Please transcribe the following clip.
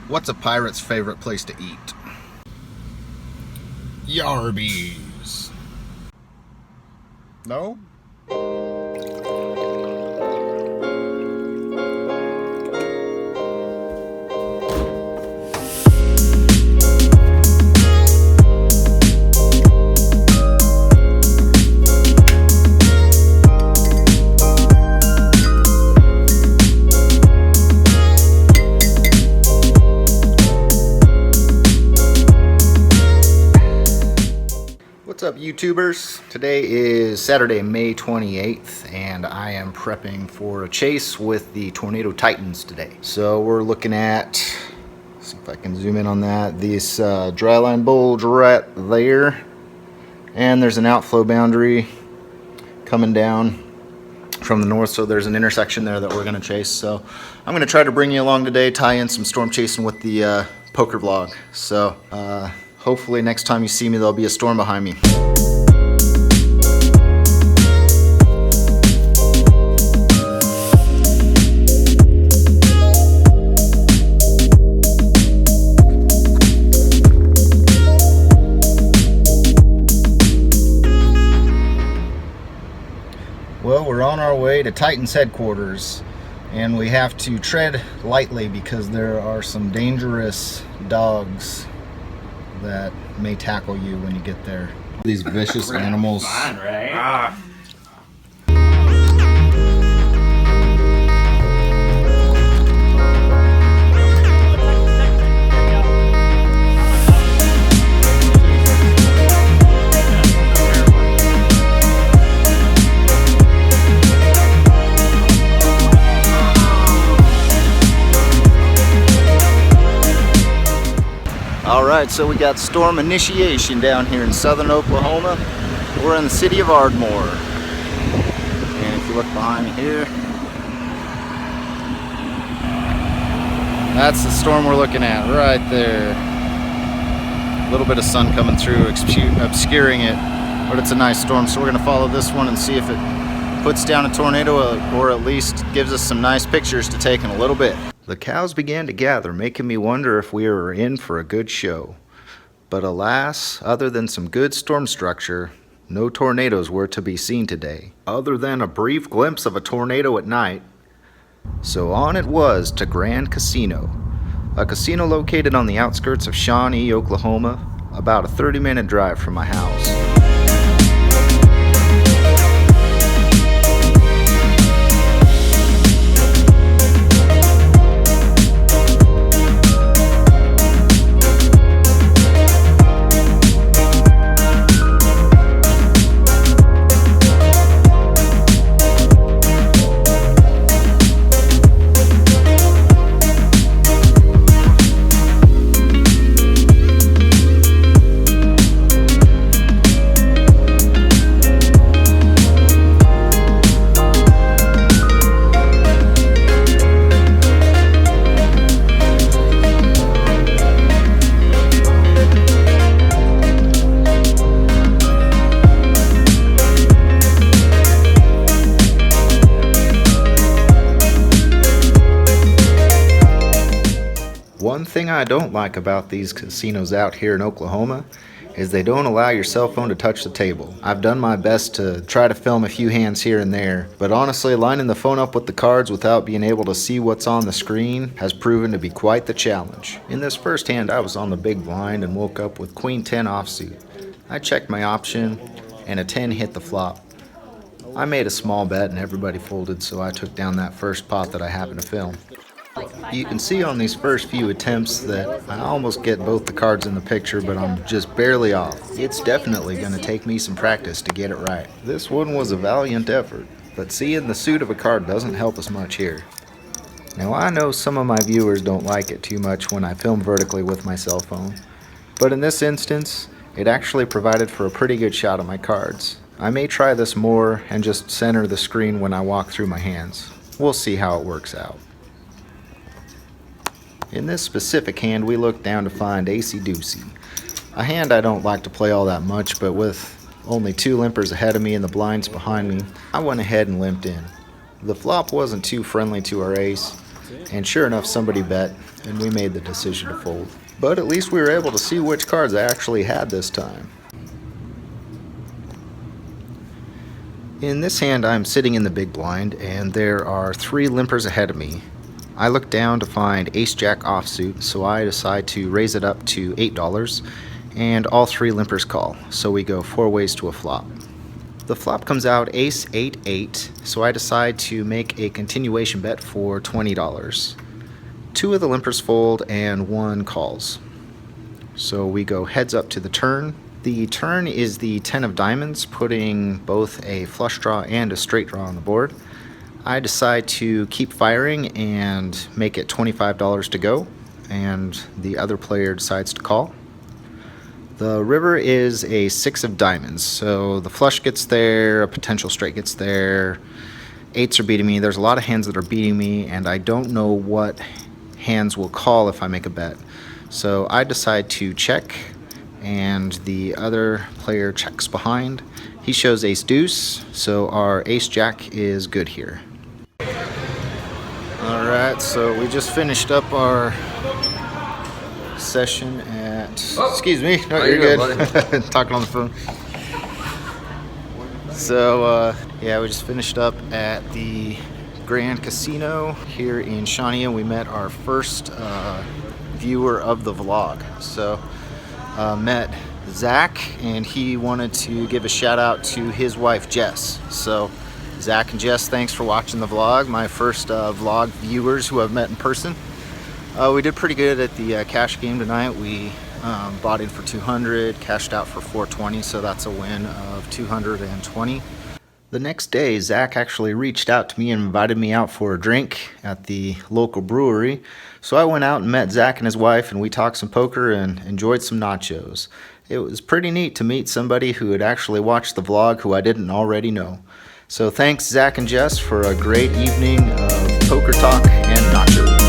What's a pirate's favorite place to eat? Yarbies. No? What's up, YouTubers? Today is Saturday, May 28th, and I am prepping for a chase with the Tornado Titans today. So we're looking at, see if I can zoom in on that, this dryline bulge right there, and there's an outflow boundary coming down from the north, so there's an intersection there that we're going to chase. So I'm going to try to bring you along today, tie in some storm chasing with the poker vlog. So hopefully next time you see me, there'll be a storm behind me. Well, we're on our way to Titan's headquarters, and we have to tread lightly because there are some dangerous dogs that may tackle you when you get there. These vicious animals. Fine, right? Alright, so we got storm initiation down here in southern Oklahoma. We're in the city of Ardmore. And if you look behind me here, that's the storm we're looking at right there. A little bit of sun coming through, obscuring it, but it's a nice storm, so we're going to follow this one and see if it puts down a tornado or at least gives us some nice pictures to take in a little bit. The cows began to gather, making me wonder if we were in for a good show. But alas, other than some good storm structure, no tornadoes were to be seen today, other than a brief glimpse of a tornado at night. So on it was to Grand Casino, a casino located on the outskirts of Shawnee, Oklahoma, about a 30-minute drive from my house. One thing I don't like about these casinos out here in Oklahoma is they don't allow your cell phone to touch the table. I've done my best to try to film a few hands here and there, but honestly, lining the phone up with the cards without being able to see what's on the screen has proven to be quite the challenge. In this first hand, I was on the big blind and woke up with Queen 10 offsuit. I checked my option, and a 10 hit the flop. I made a small bet and everybody folded, so I took down that first pot that I happened to film. You can see on these first few attempts that I almost get both the cards in the picture, but I'm just barely off. It's definitely going to take me some practice to get it right. This one was a valiant effort, but seeing the suit of a card doesn't help us much here. Now I know some of my viewers don't like it too much when I film vertically with my cell phone, but in this instance, it actually provided for a pretty good shot of my cards. I may try this more and just center the screen when I walk through my hands. We'll see how it works out. In this specific hand, we look down to find Acey Deucey, a hand I don't like to play all that much, but with only two limpers ahead of me and the blinds behind me, I went ahead and limped in. The flop wasn't too friendly to our ace, And sure enough, somebody bet, and we made the decision to fold. But at least we were able to see which cards I actually had this time. In this hand, I'm sitting in the big blind, and there are 3 limpers ahead of me. I look down to find Ace-Jack offsuit, so I decide to raise it up to $8, and all 3 limpers call, so we go 4 ways to a flop. The flop comes out Ace-8-8, so I decide to make a continuation bet for $20. 2 of the limpers fold and 1 calls. So we go heads up to the turn. The turn is the 10 of diamonds, putting both a flush draw and a straight draw on the board. I decide to keep firing and make it $25 to go, and the other player decides to call. The river is a 6 of diamonds, so the flush gets there, a potential straight gets there, 8s are beating me. There's a lot of hands that are beating me, and I don't know what hands will call if I make a bet. So I decide to check, and the other player checks behind. He shows ace deuce, so our ace jack is good here. Alright, so we just finished up our session at... excuse me, no, you're good. Talking on the phone. So, yeah, we just finished up at the Grand Casino here in Shawnee, and we met our first viewer of the vlog. So, met Zach, and he wanted to give a shout out to his wife Jess. So Zach and Jess, thanks for watching the vlog, my first vlog viewers who I've met in person. We did pretty good at the cash game tonight. We bought in for 200, cashed out for 420, so that's a win of 220. The next day, Zach actually reached out to me and invited me out for a drink at the local brewery. So I went out and met Zach and his wife, and we talked some poker and enjoyed some nachos. It was pretty neat to meet somebody who had actually watched the vlog who I didn't already know. So thanks, Zach and Jess, for a great evening of poker talk and nachos.